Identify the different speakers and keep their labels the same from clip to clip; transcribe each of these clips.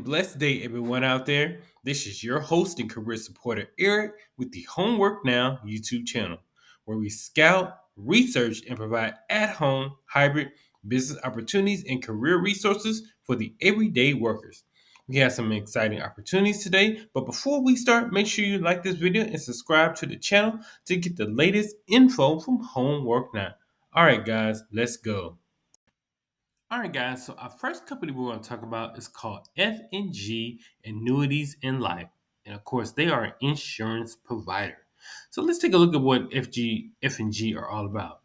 Speaker 1: and blessed day, everyone out there. This is your host and career supporter, Eric, with the Homework Now YouTube channel, where we scout, research, and provide at home, hybrid business opportunities and career resources for the everyday workers. We have some exciting opportunities today, but before we start, make sure you like this video and subscribe to the channel to get the latest info from Homework Now. All right, guys, let's go. All right, guys. So our first company we're going to talk about is called F&G Annuities in Life, and of course, they are an insurance provider. So let's take a look at what F&G are all about.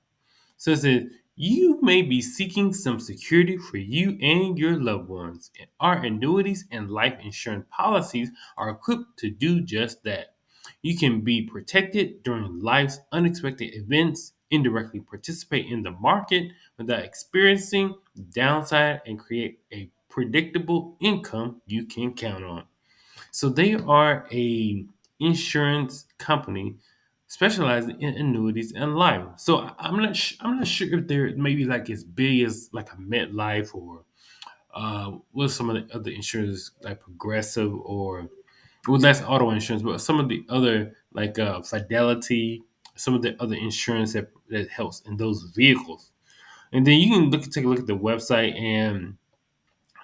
Speaker 1: So it says you may be seeking some security for you and your loved ones, and our annuities and life insurance policies are equipped to do just that. You can be protected during life's unexpected events, indirectly participate in the market without experiencing downside, and create a predictable income you can count on. So they are a insurance company specializing in annuities and life. So I'm not sure if they're maybe like as big as like a MetLife or what's some of the other insurance like Progressive or well, that's auto insurance, but some of the other like Fidelity, some of the other insurance that helps in those vehicles. And then you can take a look at the website and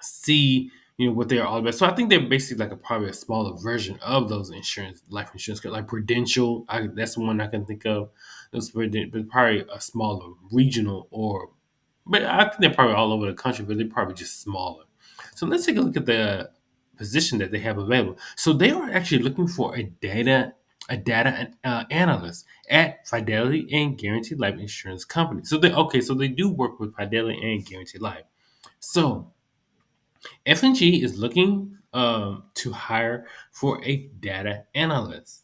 Speaker 1: see what they're all about. So I think they're basically like probably a smaller version of those life insurance, like Prudential. That's the one I can think of. But probably a smaller regional but I think they're probably all over the country, but they're probably just smaller. So let's take a look at the position that they have available. So they are actually looking for a data analyst at Fidelity and Guaranteed Life Insurance Company. So they do work with Fidelity and Guaranteed Life. So F&G is looking to hire for a data analyst.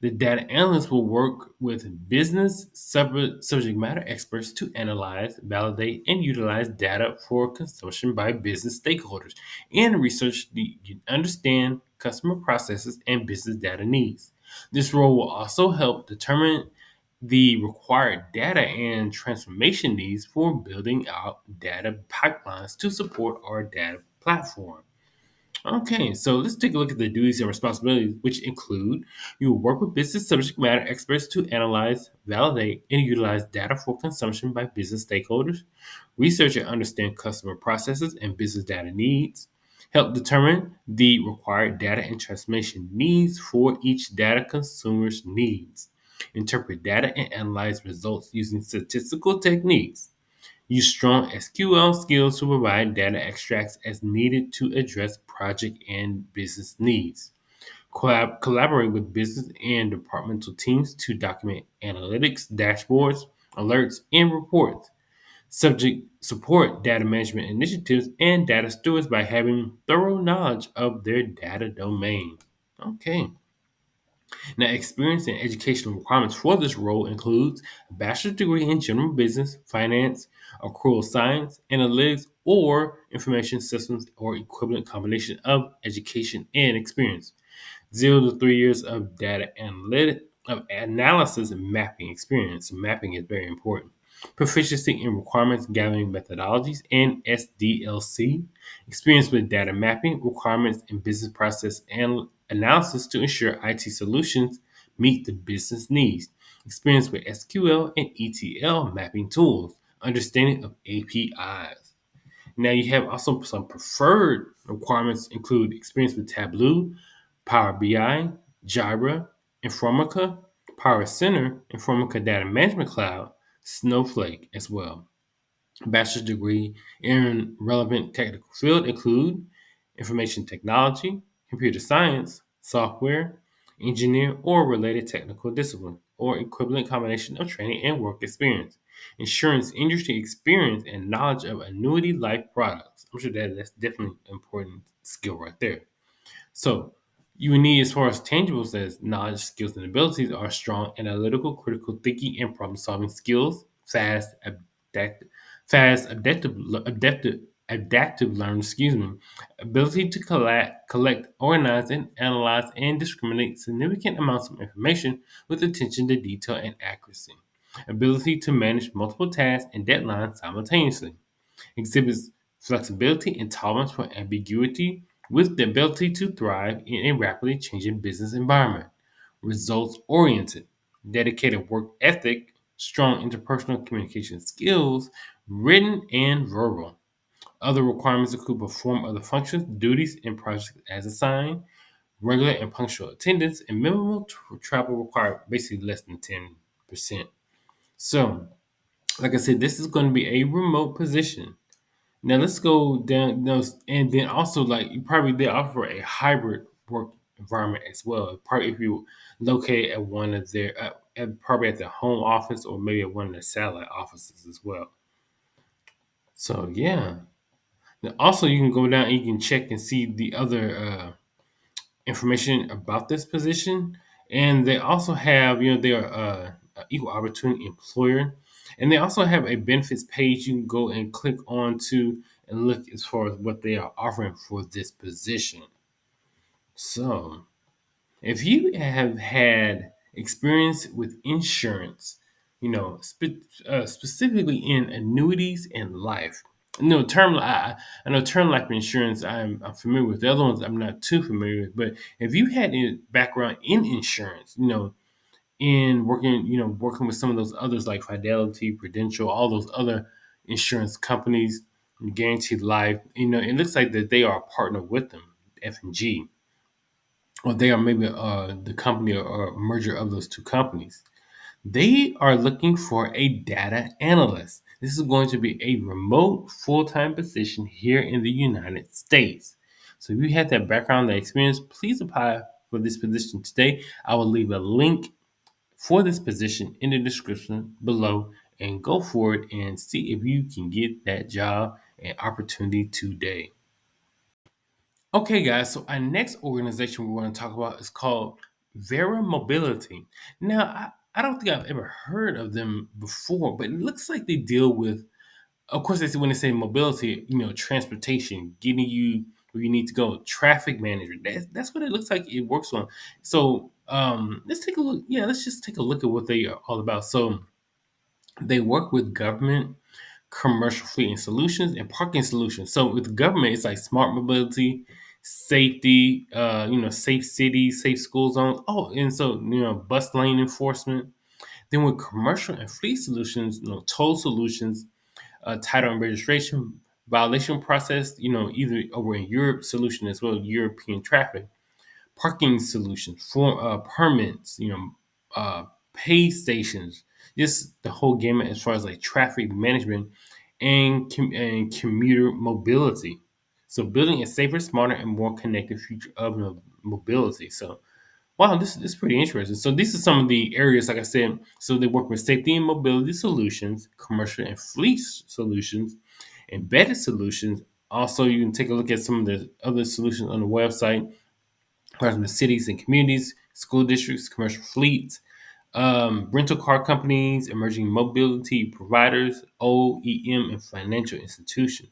Speaker 1: The data analyst will work with business subject matter experts to analyze, validate, and utilize data for consumption by business stakeholders and research the understand customer processes and business data needs. This role will also help determine the required data and transformation needs for building out data pipelines to support our data platform. Okay, so let's take a look at the duties and responsibilities, which include you will work with business subject matter experts to analyze, validate, and utilize data for consumption by business stakeholders, research and understand customer processes and business data needs, help determine the required data and transformation needs for each data consumer's needs, interpret data and analyze results using statistical techniques. Use strong SQL skills to provide data extracts as needed to address project and business needs. Collaborate with business and departmental teams to document analytics, dashboards, alerts, and reports. Subject support data management initiatives and data stewards by having thorough knowledge of their data domain. Okay. Now, experience and educational requirements for this role includes a bachelor's degree in general business, finance, accrual science, analytics, or information systems, or equivalent combination of education and experience. 0 to 3 years of analysis and mapping experience. Mapping is very important. Proficiency in requirements gathering methodologies and SDLC. Experience with data mapping requirements and business process and analysis to ensure IT solutions meet the business needs. Experience with SQL and ETL mapping tools. Understanding of APIs. Now you have also some preferred requirements include experience with Tableau, Power BI, Jira, Informatica, Power Center, Informatica Data Management Cloud, Snowflake as well. Bachelor's degree in relevant technical field include information technology, computer science, software, engineer, or related technical discipline, or equivalent combination of training and work experience. Insurance industry experience and knowledge of annuity life products. I'm sure that's definitely an important skill right there. So you would need as far as tangibles as knowledge, skills, and abilities are strong analytical, critical thinking, and problem solving skills, adapt, adaptive learn, ability to collect, organize, and analyze and discriminate significant amounts of information with attention to detail and accuracy, ability to manage multiple tasks and deadlines simultaneously, exhibits flexibility and tolerance for ambiguity, with the ability to thrive in a rapidly changing business environment. Results oriented, dedicated work ethic, strong interpersonal communication skills, written and verbal. Other requirements include perform other functions, duties, and projects as assigned, regular and punctual attendance, and minimal travel required, basically less than 10%. So, like I said, this is going to be a remote position. Now let's go down those, and then also like you probably they offer a hybrid work environment as well. Probably if you locate at one of their, probably at the home office or maybe at one of the satellite offices as well. So yeah. Now, also, you can go down and you can check and see the other information about this position, and they also have they're an equal opportunity employer, and they also have a benefits page you can go and click on to and look as far as what they are offering for this position. So if you have had experience with insurance, specifically in annuities and life, I know term life insurance I'm familiar with. The other ones I'm not too familiar with. But if you had a background in insurance, in working with some of those others like Fidelity, Prudential, all those other insurance companies, Guaranteed Life, it looks like that they are a partner with them, F&G, or they are maybe the company or a merger of those two companies. They are looking for a data analyst. This is going to be a remote full time position here in the United States. So if you have that background, that experience, please apply for this position today. I will leave a link for this position in the description below and go forward and see if you can get that job and opportunity today. Okay, guys, so our next organization we want to talk about is called Verra Mobility. Now, I don't think I've ever heard of them before, but it looks like they deal with, of course, when they say mobility, transportation, getting you where you need to go, traffic management. That's what it looks like it works on. So let's take a look. Yeah, let's just take a look at what they are all about. So they work with government, commercial fleet and solutions, and parking solutions. So with the government, it's like smart mobility, safety, safe cities, safe school zones. Oh, and so bus lane enforcement. Then with commercial and fleet solutions, toll solutions, title and registration, violation process. Either over in Europe solution as well, European traffic, parking solutions, for permits, pay stations, just the whole gamut as far as like traffic management and commuter mobility. So building a safer, smarter, and more connected future of mobility. So wow, this is pretty interesting. So these are some of the areas, like I said. So they work with safety and mobility solutions, commercial and fleet solutions, embedded solutions. Also, you can take a look at some of the other solutions on the website, partners with cities and communities, school districts, commercial fleets, rental car companies, emerging mobility providers, OEM, and financial institutions.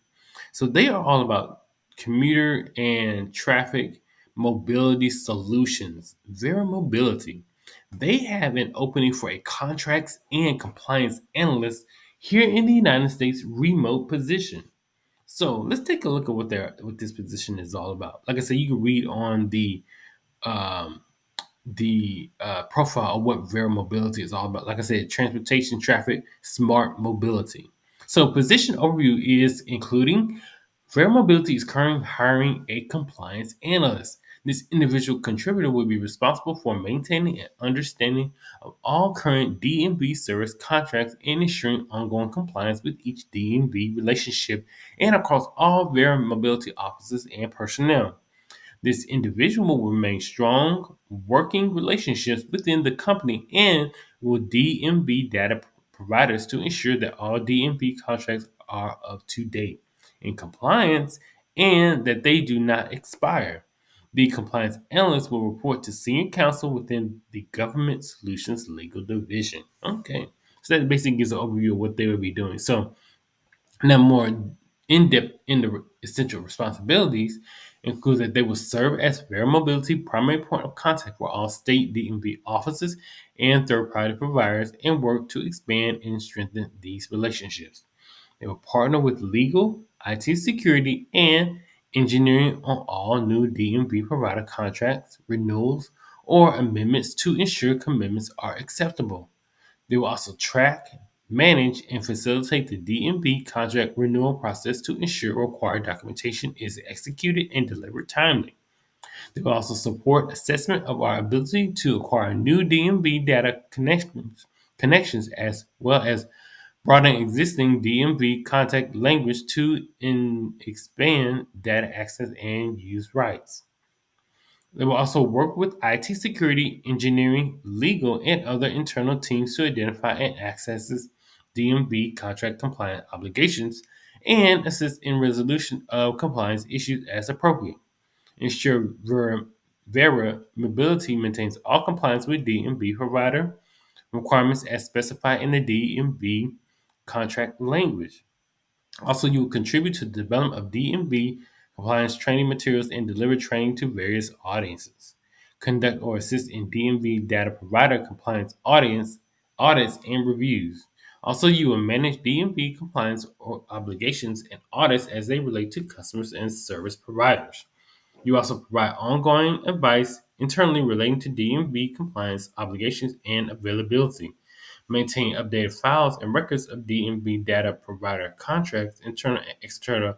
Speaker 1: So they are all about commuter and traffic mobility solutions. Verra Mobility. They have an opening for a contracts and compliance analyst here in the United States remote position. So let's take a look at what this position is all about. Like I said, you can read on um, the profile of what Verra Mobility is all about. Like I said, transportation, traffic, smart mobility. So position overview is including Verra Mobility is currently hiring a compliance analyst. This individual contributor will be responsible for maintaining an understanding of all current DMV service contracts and ensuring ongoing compliance with each DMV relationship and across all Verra Mobility offices and personnel. This individual will remain strong working relationships within the company and with DMV data providers to ensure that all DMV contracts are up to date in compliance and that they do not expire. The compliance analyst will report to senior counsel within the Government Solutions Legal Division. Okay, so that basically gives an overview of what they will be doing. So now, more in depth in the essential responsibilities include that they will serve as Verra Mobility primary point of contact for all state DMV offices and third party providers and work to expand and strengthen these relationships. They will partner with legal, IT security, and engineering on all new DMV provider contracts, renewals, or amendments to ensure commitments are acceptable. They will also track, manage, and facilitate the DMV contract renewal process to ensure required documentation is executed and delivered timely. They will also support assessment of our ability to acquire new DMV data connections as well as broaden existing DMV contact language to expand data access and use rights. They will also work with IT security, engineering, legal, and other internal teams to identify and access DMV contract compliant obligations and assist in resolution of compliance issues as appropriate. Ensure Verra Mobility maintains all compliance with DMV provider requirements as specified in the DMV contract language. Also, you will contribute to the development of DMV compliance training materials and deliver training to various audiences. Conduct or assist in DMV data provider compliance audits and reviews. Also, you will manage DMV compliance or obligations and audits as they relate to customers and service providers. You also provide ongoing advice internally relating to DMV compliance obligations and availability. Maintain updated files and records of DMV data provider contracts, internal and external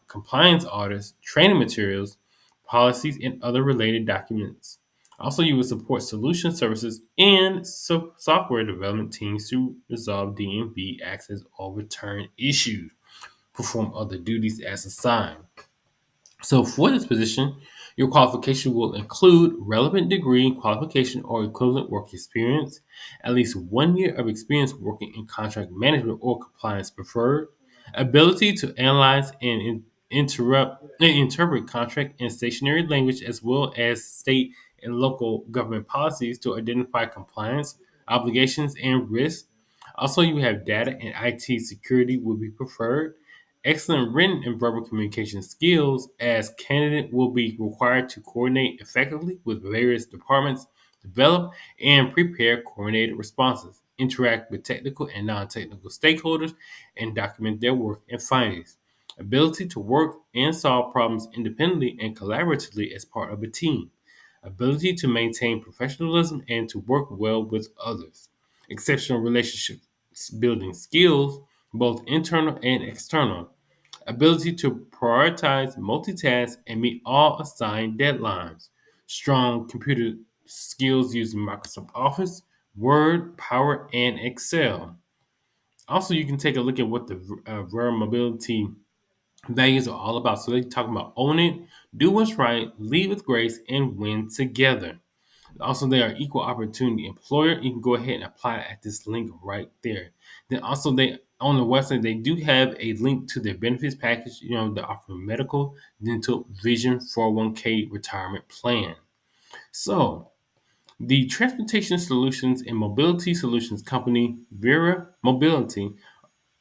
Speaker 1: compliance audits, training materials, policies, and other related documents. Also, you will support solution services and software development teams to resolve DMV access or return issues. Perform other duties as assigned. So, for this position, your qualification will include relevant degree, qualification, or equivalent work experience, at least 1 year of experience working in contract management or compliance preferred, ability to analyze and interpret contract and stationary language as well as state and local government policies to identify compliance, obligations, and risks. Also, you have data and IT security will be preferred. Excellent written and verbal communication skills, as candidate will be required to coordinate effectively with various departments, develop and prepare coordinated responses, interact with technical and non-technical stakeholders, and document their work and findings. Ability to work and solve problems independently and collaboratively as part of a team. Ability to maintain professionalism and to work well with others. Exceptional relationship building skills, both internal and external. Ability to prioritize, multitask, and meet all assigned deadlines. Strong computer skills using Microsoft Office, Word, Power, and Excel. Also, you can take a look at what the Verra Mobility values are all about. So they talk about own it, do what's right, lead with grace, and win together. Also, they are equal opportunity employer. You can go ahead and apply at this link right there. Then also they on the website they do have a link to their benefits package. You know, they offer medical, dental, vision, 401k retirement plan. So the transportation solutions and mobility solutions company Vera Mobility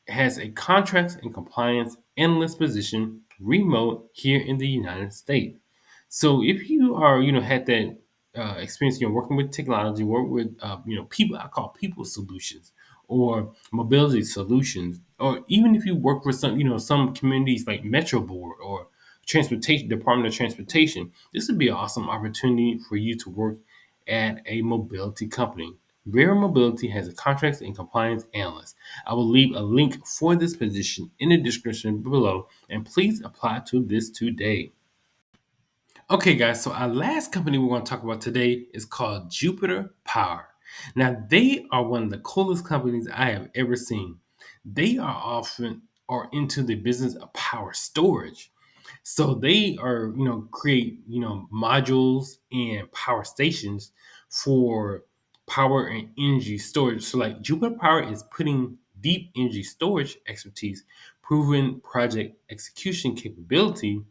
Speaker 1: has a contracts and compliance analyst position remote here in the United States. So if you are, had that experience, working with technology, work with, people, I call people solutions or mobility solutions, or even if you work with some, some communities like Metro Board or Transportation Department of Transportation, this would be an awesome opportunity for you to work at a mobility company. Verra Mobility has a contracts and compliance analyst. I will leave a link for this position in the description below, and please apply to this today. Okay, guys, so our last company we're going to talk about today is called Jupiter Power. Now, they are one of the coolest companies I have ever seen. They are often or into the business of power storage. So they are, create, modules and power stations for power and energy storage. So like Jupiter Power is putting deep energy storage expertise, proven project execution capability,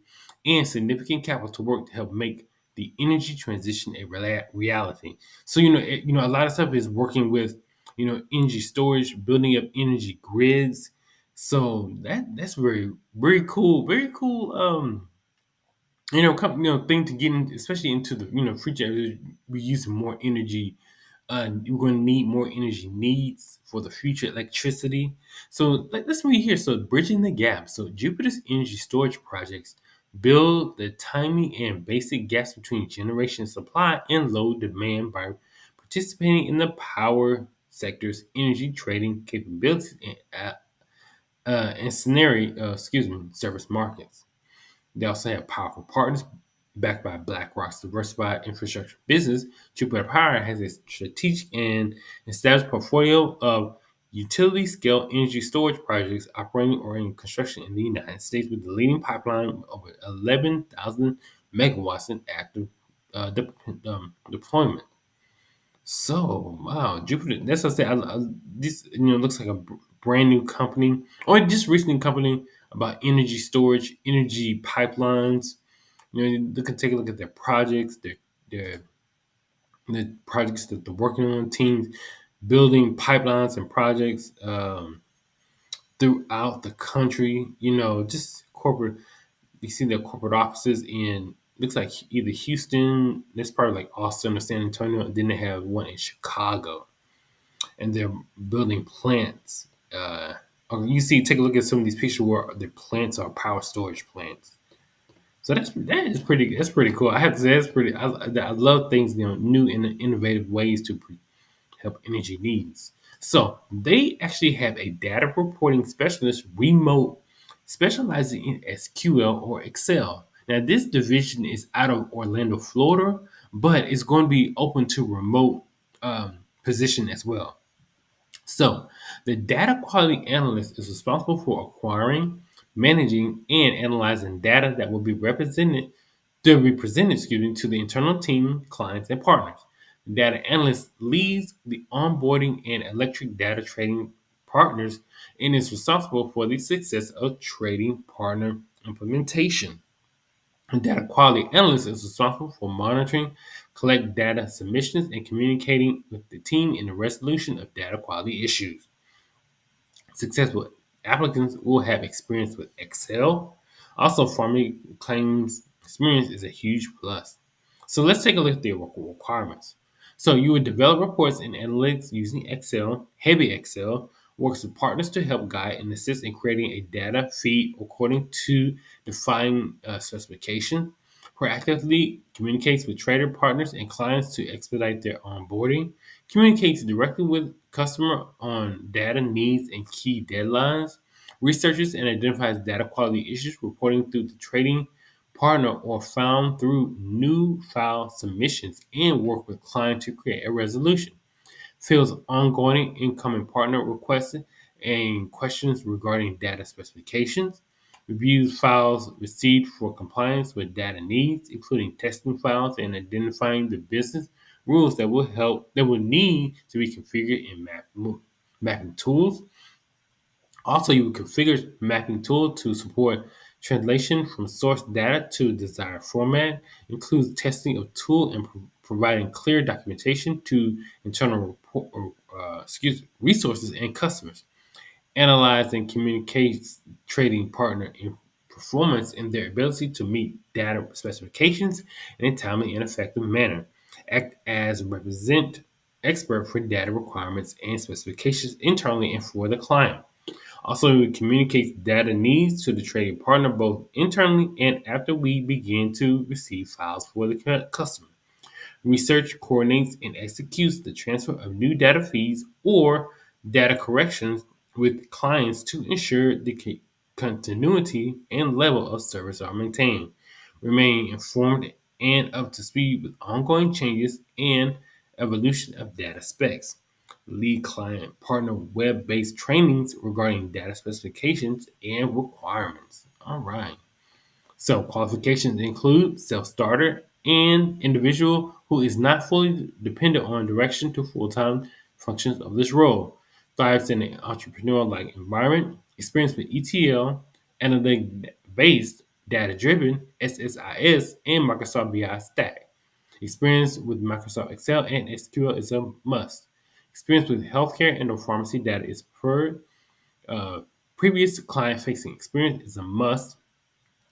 Speaker 1: and significant capital to work to help make the energy transition a reality. So a lot of stuff is working with energy storage, building up energy grids. So that's very cool, very cool. Thing to get in, especially into the future. We're using more energy. We're going to need more energy needs for the future electricity. So let's read here. So bridging the gap. So Jupiter's energy storage projects build the timing and basic gaps between generation supply and load demand by participating in the power sector's energy trading capabilities and service markets. They also have powerful partners backed by BlackRock's diversified infrastructure business. Jupiter Power has a strategic and established portfolio of utility scale energy storage projects operating or in construction in the United States with the leading pipeline of over 11,000 megawatts in active deployment. So, wow, Jupiter. That's what I say. This looks like a brand new company, or just recently company about energy storage, energy pipelines. You can take a look at their projects, their the projects that they're working on, teams building pipelines and projects throughout the country. Just corporate. You see their corporate offices in looks like either Houston, that's probably like Austin or San Antonio, and then they have one in Chicago, and they're building plants. You see, take a look at some of these pictures where the plants are power storage plants. So that is pretty. That's pretty cool. I have to say that's pretty. I love things, new and innovative ways to help energy needs. So they actually have a data reporting specialist remote specializing in SQL or Excel. Now this division is out of Orlando, Florida, but it's going to be open to remote position as well. So, the data quality analyst is responsible for acquiring, managing, and analyzing data that will be presented, to the internal team, clients, and partners. The data analyst leads the onboarding and electric data trading partners and is responsible for the success of trading partner implementation. A data quality analyst is responsible for monitoring, collect data submissions, and communicating with the team in the resolution of data quality issues. Successful applicants will have experience with Excel. Also, farming claims experience is a huge plus. So let's take a look at the requirements. So you would develop reports and analytics using Excel, heavy Excel, works with partners to help guide and assist in creating a data feed according to defined specification, proactively communicates with trader partners and clients to expedite their onboarding, communicates directly with customer on data needs and key deadlines, researches and identifies data quality issues reporting through the trading partner or found through new file submissions, and work with client to create a resolution. Fields ongoing incoming partner requests and questions regarding data specifications. Reviews files received for compliance with data needs, including testing files and identifying the business rules that will need to be configured in mapping tools. Also, you will configure mapping tool to support translation from source data to desired format, includes testing of tool and providing clear documentation to internal resources and customers. Analyze and communicates trading partner in performance and their ability to meet data specifications in a timely and effective manner. Act as represent expert for data requirements and specifications internally and for the client. Also, we communicate data needs to the trading partner both internally and after we begin to receive files for the customer. Research coordinates and executes the transfer of new data feeds or data corrections with clients to ensure the continuity and level of service are maintained. Remain informed and up to speed with ongoing changes and evolution of data specs. Lead client partner web based trainings regarding data specifications and requirements. All right. So qualifications include self-starter and individual who is not fully dependent on direction to full-time functions of this role. Thrives in an entrepreneurial-like environment, experience with ETL, analytic-based, data-driven, SSIS, and Microsoft BI stack. Experience with Microsoft Excel and SQL is a must. Experience with healthcare and or pharmacy data is preferred. Uh, Previous client-facing experience is a must.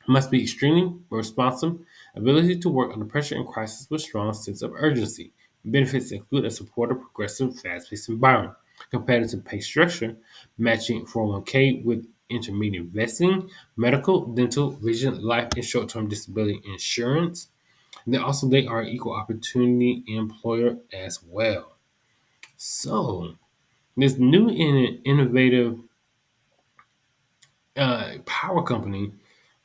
Speaker 1: Must be extremely responsive, ability to work under pressure and crisis with strong sense of urgency. Benefits include a supportive, progressive, fast-paced environment, competitive pay structure, matching 401k with intermediate investing, medical, dental, vision, life, and short-term disability insurance. And then also they are an equal opportunity employer as well. So this new and innovative power company,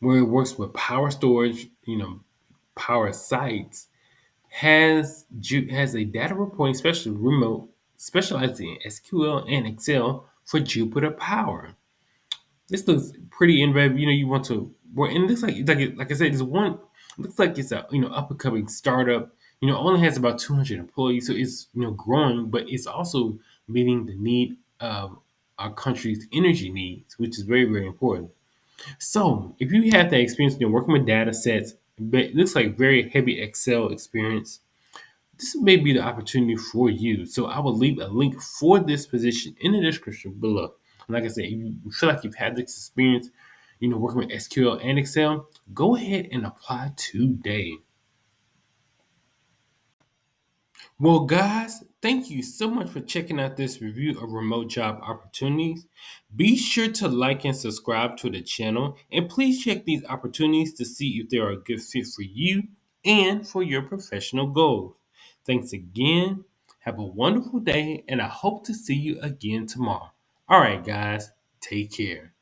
Speaker 1: where it works with power storage, power sites, has a data reporting special remote specializing in SQL and Excel for Jupiter Power. This looks pretty innovative. You want to work, and it looks like I said, it's one. It looks like it's a up and coming startup. Only has about 200 employees, so it's growing, but it's also meeting the need of our country's energy needs, which is very very important. So, if you have that experience, working with data sets, but it looks like very heavy Excel experience, this may be the opportunity for you. So I will leave a link for this position in the description below. And like I said, if you feel like you've had this experience, working with SQL and Excel, go ahead and apply today. Well, guys, thank you so much for checking out this review of remote job opportunities. Be sure to like and subscribe to the channel, and please check these opportunities to see if they are a good fit for you and for your professional goals. Thanks again. Have a wonderful day, and I hope to see you again tomorrow. All right, guys, take care.